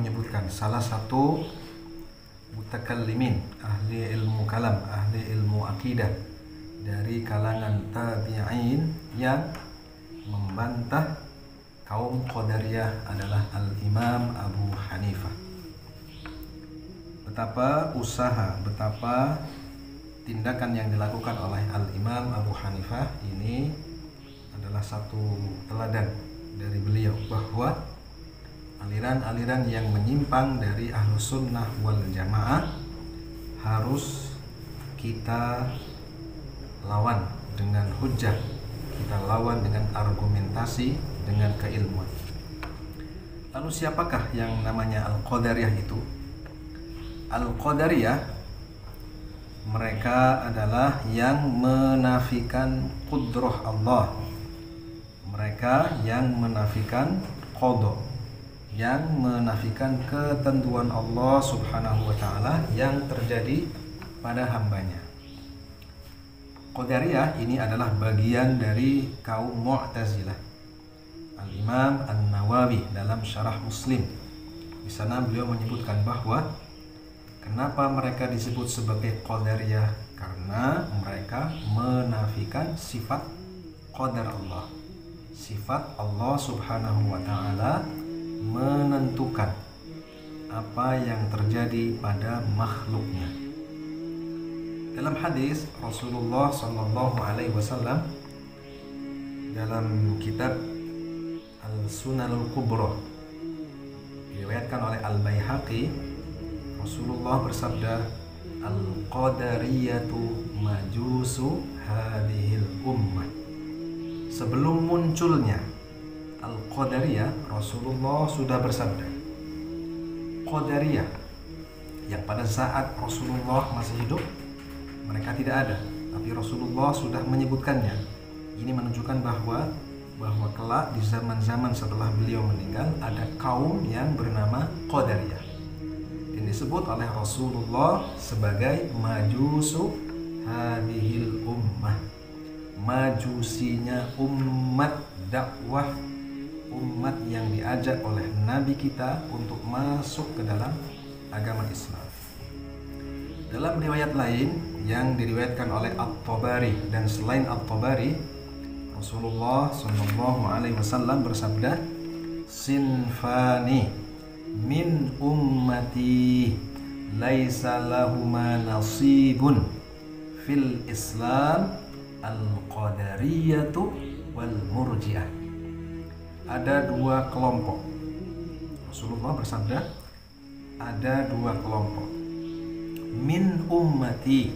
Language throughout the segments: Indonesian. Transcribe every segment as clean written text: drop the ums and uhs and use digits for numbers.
menyebutkan salah satu mutakallimin, ahli ilmu kalam, ahli ilmu akidah dari kalangan tabi'in yang membantah kaum Qadariyah adalah Al-Imam Abu Hanifah. Betapa usaha, betapa tindakan yang dilakukan oleh Al-Imam Abu Hanifah ini adalah satu teladan dari beliau, bahwa aliran-aliran yang menyimpang dari Ahlus Sunnah wal Jamaah harus kita lawan dengan hujjah, kita lawan dengan argumentasi, dengan keilmuan. Lalu siapakah yang namanya Al-Qadariyah itu? Al-Qadariyah, mereka adalah yang menafikan qudrah Allah, mereka yang menafikan qada, yang menafikan ketentuan Allah Subhanahu wa ta'ala yang terjadi pada hambanya. Qadariyah ini adalah bagian dari kaum Mu'tazilah. Al-Imam An-Nawawi dalam Syarah Muslim, di sana beliau menyebutkan bahwa kenapa mereka disebut sebagai Qadariyah, karena mereka menafikan sifat qadar Allah. Sifat Allah Subhanahu wa ta'ala menentukan apa yang terjadi pada makhluknya. Dalam hadis Rasulullah Sallallahu Alaihi Wasallam dalam kitab Al-Sunanul Kubra diriwayatkan oleh Al-Baihaqi, Rasulullah bersabda, Al-Qadariyatu majusu hadhil ummah. Sebelum munculnya Al-Qadariyah, Rasulullah sudah bersabda, Qadariyah yang pada saat Rasulullah masih hidup mereka tidak ada, tapi Rasulullah sudah menyebutkannya. Ini menunjukkan bahwa kelak di zaman-zaman setelah beliau meninggal ada kaum yang bernama Qadariyah, dan disebut oleh Rasulullah sebagai majusu hadhil ummah, majusinya umat dakwah, umat yang diajak oleh Nabi kita untuk masuk ke dalam agama Islam. Dalam riwayat lain yang diriwayatkan oleh At-Tabari dan selain At-Tabari, Rasulullah Shallallahu Alaihi Wasallam bersabda, Sinfani min ummati laisa lahuma nasibun fil Islam al-qadariyatu wal murji'ah. Ada dua kelompok. Rasulullah bersabda, ada dua kelompok min ummati,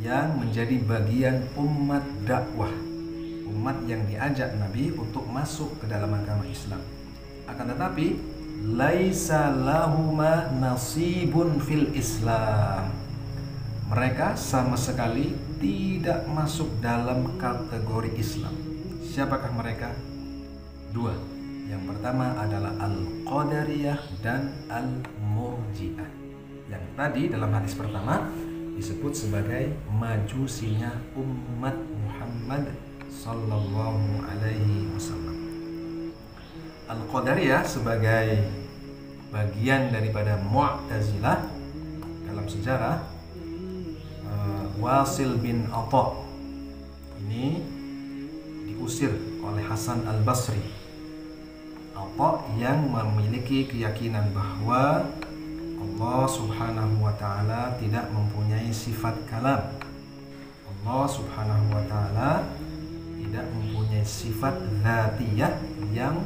yang menjadi bagian umat dakwah, umat yang diajak Nabi untuk masuk ke dalam agama Islam. Akan tetapi laisa lahuma nasibun fil Islam, mereka sama sekali tidak masuk dalam kategori Islam. Siapakah mereka? Dua. Yang pertama adalah Al-Qadariyah dan Al-Murji'ah. Yang tadi dalam hadis pertama disebut sebagai majusinya umat Muhammad Sallallahu Alaihi Wasallam. Al-Qadariyah sebagai bagian daripada Mu'tazilah. Dalam sejarah, Wasil bin Atha ini diusir oleh Hasan Al-Basri. Atha yang memiliki keyakinan bahwa Allah Subhanahu wa ta'ala tidak mempunyai sifat kalam. Allah Subhanahu wa ta'ala tidak mempunyai sifat dzatiyah yang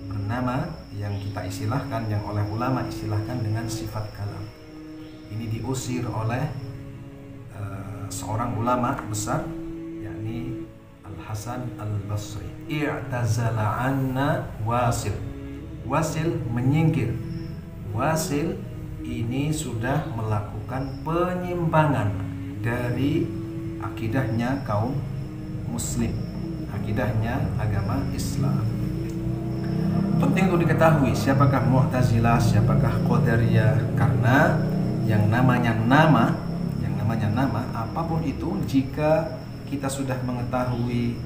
bernama, yang kita istilahkan, yang oleh ulama istilahkan dengan sifat kalam. Ini diusir oleh seorang ulama besar, yakni Al-Hasan Al-Basri. I'tazala anna Wasil. Wasil menyingkir. Wasil ini sudah melakukan penyimpangan dari akidahnya kaum muslim, akidahnya agama Islam. Penting untuk diketahui siapakah Mu'tazilah, siapakah Qadariyah, karena yang namanya nama, apapun itu, jika kita sudah mengetahui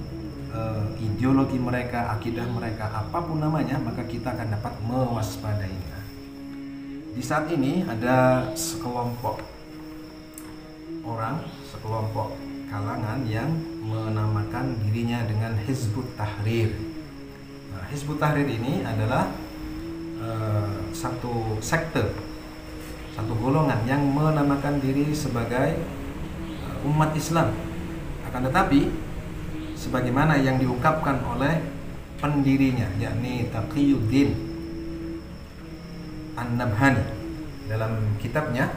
ideologi mereka, akidah mereka, apapun namanya, maka kita akan dapat mewaspadainya. Di saat ini ada sekelompok orang, sekelompok kalangan yang menamakan dirinya dengan Hizbut Tahrir. Nah, Hizbut Tahrir ini adalah satu sekte, satu golongan yang menamakan diri sebagai umat Islam. Akan tetapi sebagaimana yang diungkapkan oleh pendirinya, yakni Taqiyuddin An-Nabhani dalam kitabnya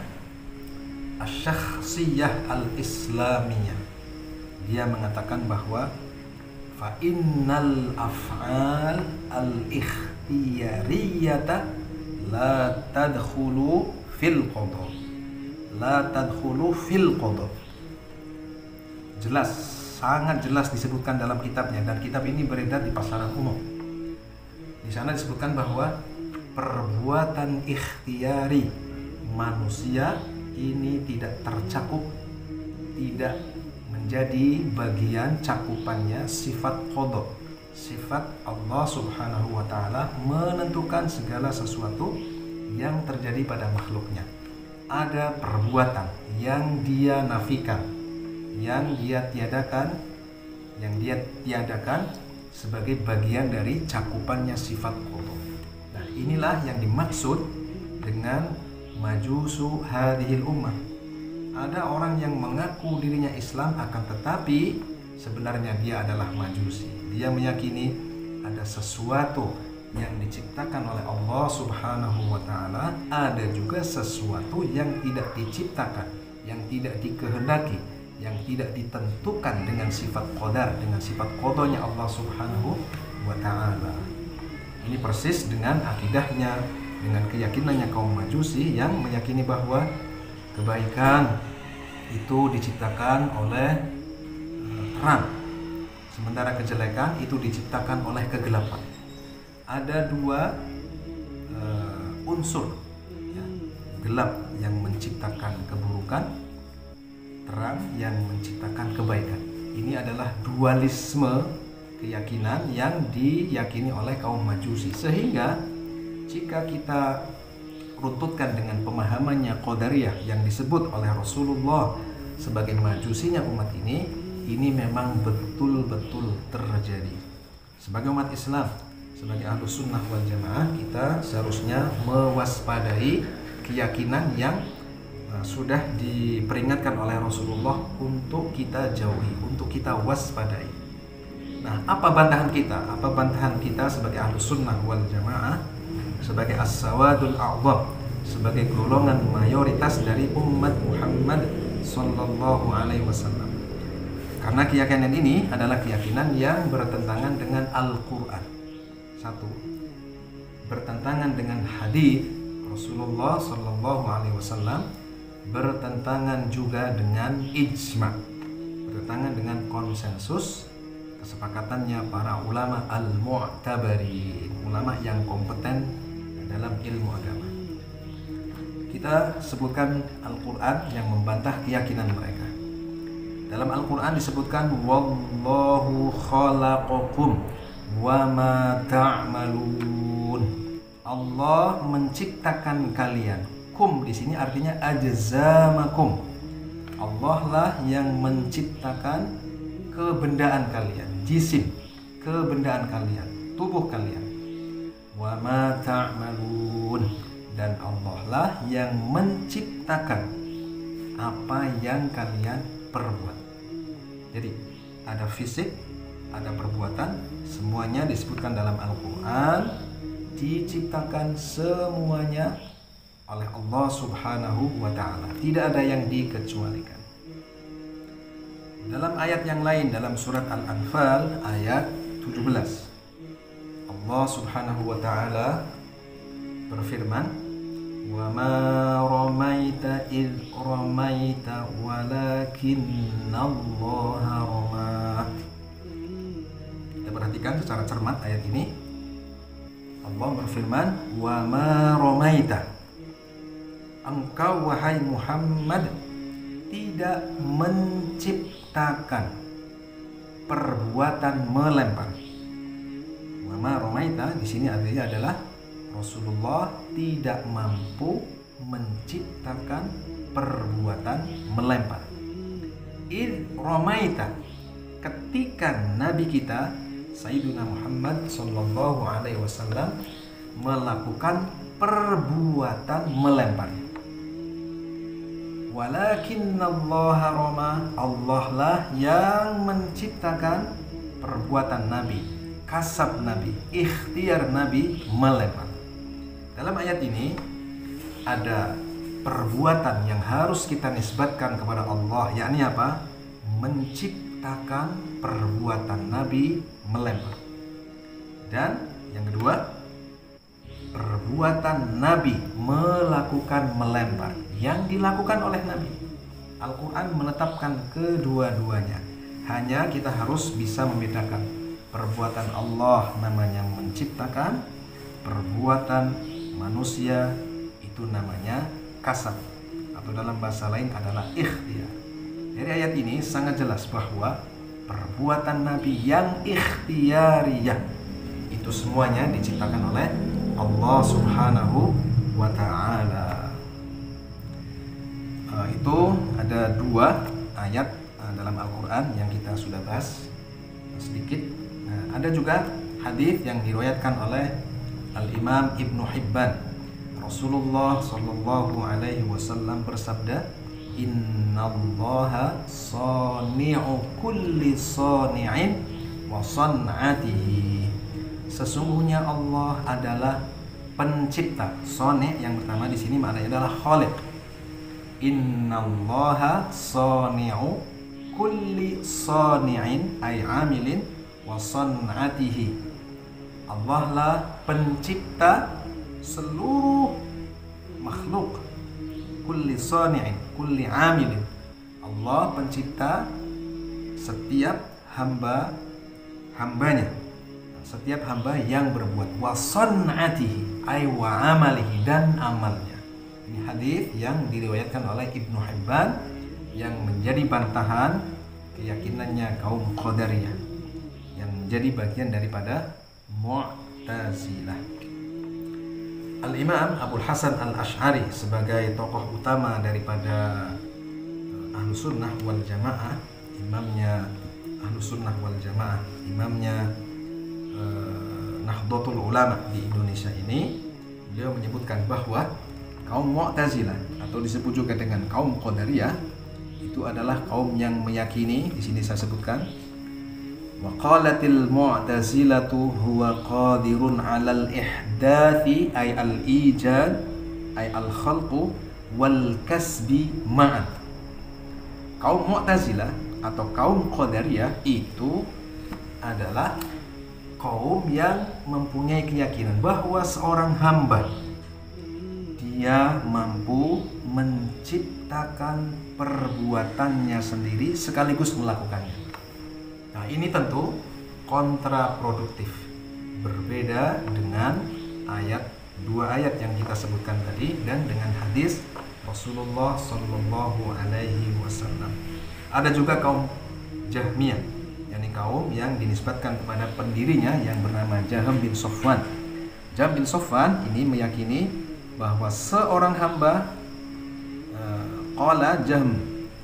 Asy-Syakhsiyah Al-Islamiyah, dia mengatakan bahwa fa innal af'al al-ikhtiyariyata la tadkhulu fil qada, la tadkhulu fil qada. Jelas, sangat jelas disebutkan dalam kitabnya, dan kitab ini beredar di pasaran umum. Di sana disebutkan bahwa perbuatan ikhtiyari manusia ini tidak tercakup, tidak menjadi bagian cakupannya sifat qada, sifat Allah Subhanahu wa ta'ala menentukan segala sesuatu yang terjadi pada makhluknya. Ada perbuatan yang dia nafikan, yang dia tiadakan sebagai bagian dari cakupannya sifat qada. Nah, inilah yang dimaksud dengan majusu hadhil ummah. Ada orang yang mengaku dirinya Islam, akan tetapi sebenarnya dia adalah majusi. Dia meyakini ada sesuatu yang diciptakan oleh Allah Subhanahu wa ta'ala, ada juga sesuatu yang tidak diciptakan, yang tidak dikehendaki, yang tidak ditentukan dengan sifat qadar, dengan sifat qadanya Allah Subhanahu wa ta'ala. Ini persis dengan akidahnya, dengan keyakinannya kaum Majusi yang meyakini bahwa kebaikan itu diciptakan oleh terang, sementara kejelekan itu diciptakan oleh kegelapan. Ada dua unsur, ya, gelap yang menciptakan keburukan, terang yang menciptakan kebaikan. Ini adalah dualisme keyakinan yang diyakini oleh kaum Majusi, sehingga jika kita runtutkan dengan pemahamannya Qadariyah yang disebut oleh Rasulullah sebagai majusinya umat ini memang betul-betul terjadi. Sebagai umat Islam, sebagai Ahlus Sunnah wal Jamaah, kita seharusnya mewaspadai keyakinan yang sudah diperingatkan oleh Rasulullah untuk kita jauhi, untuk kita waspadai. Nah, apa bantahan kita? Apa bantahan kita sebagai Ahlus Sunnah wal Jamaah, sebagai as-sawadul a'dham, sebagai golongan mayoritas dari umat Muhammad sallallahu alaihi wasallam? Karena keyakinan ini adalah keyakinan yang bertentangan dengan Al-Qur'an. Satu, bertentangan dengan hadis Rasulullah sallallahu alaihi wasallam, bertentangan juga dengan ijma', bertentangan dengan konsensus kesepakatannya para ulama al-mu'tabarin, ulama yang kompeten dalam ilmu agama. Kita sebutkan Al-Quran yang membantah keyakinan mereka. Dalam Al-Quran disebutkan wallahu khalaqakum wa ma ta'malun. Allah menciptakan kalian. Kum di sini artinya ajzamakum. Allah lah yang menciptakan kebendaan kalian, jisim, kebendaan kalian, tubuh kalian. Wa ma ta'malun, dan Allah lah yang menciptakan apa yang kalian perbuat. Jadi ada fisik, ada perbuatan, semuanya disebutkan dalam Al-Quran, diciptakan semuanya oleh Allah Subhanahu wa ta'ala. Tidak ada yang dikecualikan. Dalam ayat yang lain, dalam surat Al-Anfal ayat 17, Allah Subhanahu wa ta'ala berfirman, wa ma ramaita id ramaita walakinnallaha rama. Kita perhatikan secara cermat ayat ini. Allah berfirman, wa ma ramaita, engkau wahai Muhammad tidak menciptakan perbuatan melempar. Wa ma ramaita di sini artinya adalah Rasulullah tidak mampu menciptakan perbuatan melempar. Romaita, ketika Nabi kita Sayyidina Muhammad sallallahu alaihi wasallam melakukan perbuatan melempar. Walakinnallaha rama, Allah lah yang menciptakan perbuatan Nabi, kasab Nabi, ikhtiar Nabi melempar. Dalam ayat ini ada perbuatan yang harus kita nisbatkan kepada Allah, yakni apa? Menciptakan perbuatan Nabi melempar. Dan yang kedua, perbuatan Nabi melakukan melempar yang dilakukan oleh Nabi. Al-Quran menetapkan kedua-duanya. Hanya kita harus bisa membedakan. Perbuatan Allah namanya menciptakan, perbuatan manusia itu namanya kasab, atau dalam bahasa lain adalah ikhtiar. Dari ayat ini sangat jelas bahwa perbuatan Nabi yang ikhtiariyah itu semuanya diciptakan oleh Allah Subhanahu wa ta'ala. Itu ada 2 ayat dalam Al-Quran yang kita sudah bahas sedikit. Ada juga hadis yang diriwayatkan oleh Al-Imam Ibnu Hibban. Rasulullah sallallahu alaihi wasallam bersabda, "Innallaha sani'u kulli sani'in wa san'atihi." Sesungguhnya Allah adalah pencipta. Sani' yang pertama di sini maknanya adalah khaliq. Innallaha sani'u kulli sani'in ay amilin wa san'atihi. Allah lah pencipta seluruh makhluk. Kulli sani'in, kulli amilin. Allah pencipta setiap hambanya, setiap hamba yang berbuat. Wa san'atihi ay wa amalihi, dan amalnya. Ini hadis yang diriwayatkan oleh Ibnu Hibban yang menjadi bantahan keyakinannya kaum Qadariyah, yang menjadi bagian daripada Mu'tazilah. Al-Imam Abul Hasan Al-Asy'ari sebagai tokoh utama daripada Ahlus Sunnah wal Jamaah, imamnya Ahlus Sunnah wal Jamaah, imamnya Nahdlatul Ulama di Indonesia ini, beliau menyebutkan bahwa kaum Mu'tazilah atau disebut juga dengan kaum Qadariyah itu adalah kaum yang meyakini, di sini saya sebutkan, wa qalatil mu'tazilatu huwa qadirun 'alal ihdathi ay al-ijad ay al-khalqu wal kasbi ma'an. Kaum Mu'tazilah atau kaum Qadariyah itu adalah kaum yang mempunyai keyakinan bahwa seorang hamba dia mampu menciptakan perbuatannya sendiri sekaligus melakukannya. Nah, ini tentu kontraproduktif, berbeda dengan dua ayat yang kita sebutkan tadi dan dengan hadis Rasulullah Shallallahu Alaihi Wasallam. Ada juga kaum Jahmiyah, yakni kaum yang dinisbatkan kepada pendirinya yang bernama Jahm bin Safwan. Jahm bin Safwan ini meyakini bahwa seorang hamba, qala Jahm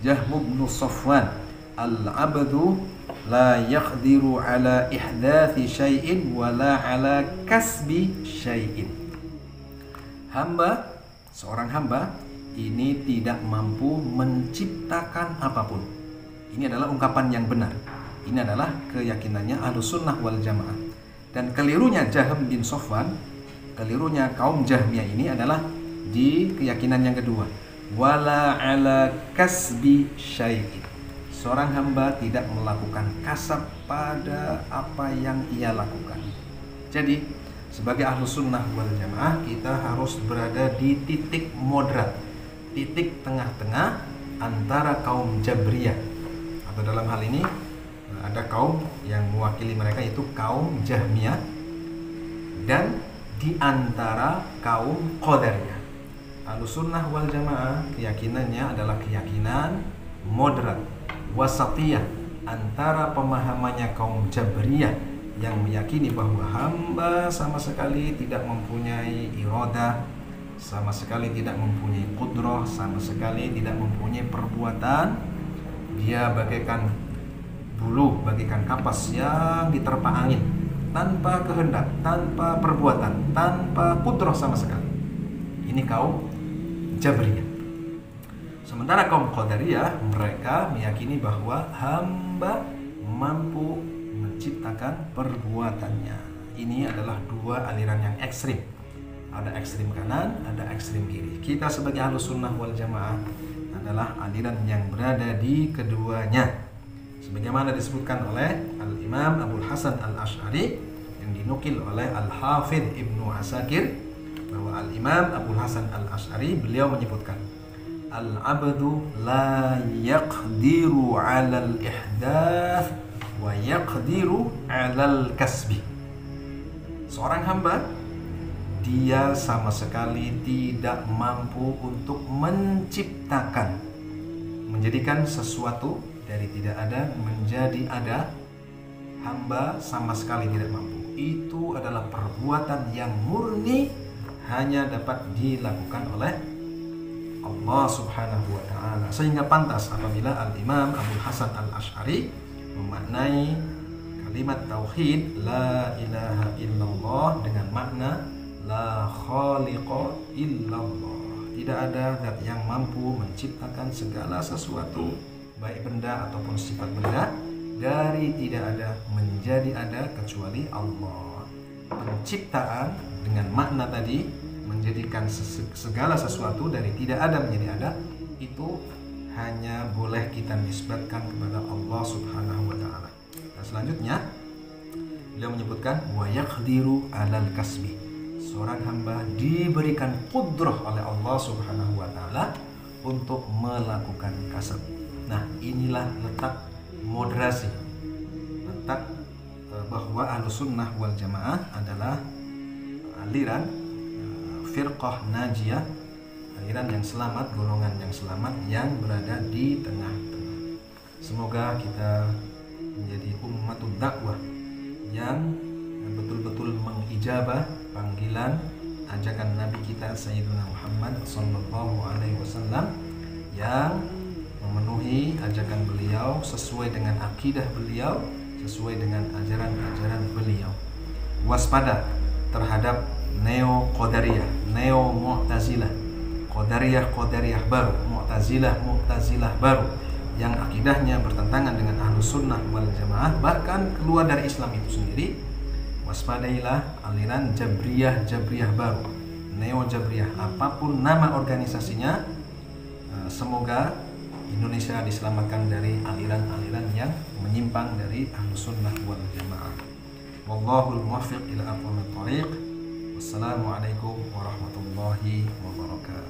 bin Safwan, al-abdu la yaqdiru ala ihdathi syai'in wala ala kasbi syai'in. Seorang hamba ini tidak mampu menciptakan apapun. Ini adalah ungkapan yang benar. Ini adalah keyakinannya Ahlus Sunnah wal Jamaah. Dan kelirunya Jahm bin Safwan, kelirunya kaum Jahmiyah ini adalah di keyakinan yang kedua, wala ala kasbi syai'in. Seorang hamba tidak melakukan kasab pada apa yang ia lakukan. Jadi sebagai Ahlus Sunnah wal Jamaah kita harus berada di titik moderat, titik tengah-tengah antara kaum Jabriyah, atau dalam hal ini ada kaum yang mewakili mereka yaitu kaum Jahmiyah, dan di antara kaum Qadariyah. Ahlus Sunnah wal Jamaah keyakinannya adalah keyakinan moderat, wasatiyah, antara pemahamannya kaum Jabriyah yang meyakini bahwa hamba sama sekali tidak mempunyai iradah, sama sekali tidak mempunyai qudrah, sama sekali tidak mempunyai perbuatan. Dia bagaikan bulu, bagaikan kapas yang diterpa angin, tanpa kehendak, tanpa perbuatan, tanpa qudrah sama sekali. Ini kaum Jabriyah. Sementara kaum Qadariyah, mereka meyakini bahwa hamba mampu menciptakan perbuatannya. Ini adalah dua aliran yang ekstrim. Ada ekstrim kanan, ada ekstrim kiri. Kita sebagai Ahlus Sunnah wal Jamaah adalah aliran yang berada di keduanya. Sebagaimana disebutkan oleh Al-Imam Abul Hasan Al-Asy'ari yang dinukil oleh Al-Hafidh Ibnu Asakir, bahwa Al-Imam Abul Hasan Al-Asy'ari beliau menyebutkan, al-abdu la yaqdiru 'alal ihdath wa yaqdiru 'alal kasbi. Seorang hamba, dia sama sekali tidak mampu untuk menciptakan, menjadikan sesuatu dari tidak ada menjadi ada. Hamba sama sekali tidak mampu. Itu adalah perbuatan yang murni, hanya dapat dilakukan oleh Allah Subhanahu wa ta'ala. Sehingga pantas apabila Al-Imam Abul Hasan Al-Asy'ari memaknai kalimat tauhid la ilaha illallah dengan makna la khaliqa illallah. Tidak ada zat yang mampu menciptakan segala sesuatu, baik benda ataupun sifat benda, dari tidak ada menjadi ada kecuali Allah. Penciptaan dengan makna tadi, menjadikan segala sesuatu dari tidak ada menjadi ada, itu hanya boleh kita nisbatkan kepada Allah Subhanahu wa ta'ala. Dan selanjutnya beliau menyebutkan wa yaqdiru 'alal kasbi. Seorang hamba diberikan qudrah oleh Allah Subhanahu wa ta'ala untuk melakukan kasab. Nah, inilah letak moderasi, letak bahwa Ahlus Sunnah wal Jamaah adalah aliran firqah najiyah, aliran yang selamat, golongan yang selamat yang berada di tengah-tengah. Semoga kita menjadi ummatud dakwah yang betul-betul mengijabah panggilan ajakan Nabi kita Sayyidina Muhammad sallallahu alaihi wasallam, yang memenuhi ajakan beliau sesuai dengan akidah beliau, sesuai dengan ajaran-ajaran beliau. Waspada terhadap neo-Qadariyah, neo-Mu'tazilah, Qadariyah baru, Mu'tazilah baru, yang akidahnya bertentangan dengan Ahlus Sunnah wal Jamaah, bahkan keluar dari Islam itu sendiri. Waspadailah aliran Jabriyah baru, neo-Jabriyah, apapun nama organisasinya. Semoga Indonesia diselamatkan dari aliran-aliran yang menyimpang dari Ahlus Sunnah wal Jamaah. Wallahul muwaffiq ila aqwamit thoriq. Wassalamualaikum warahmatullahi wabarakatuh.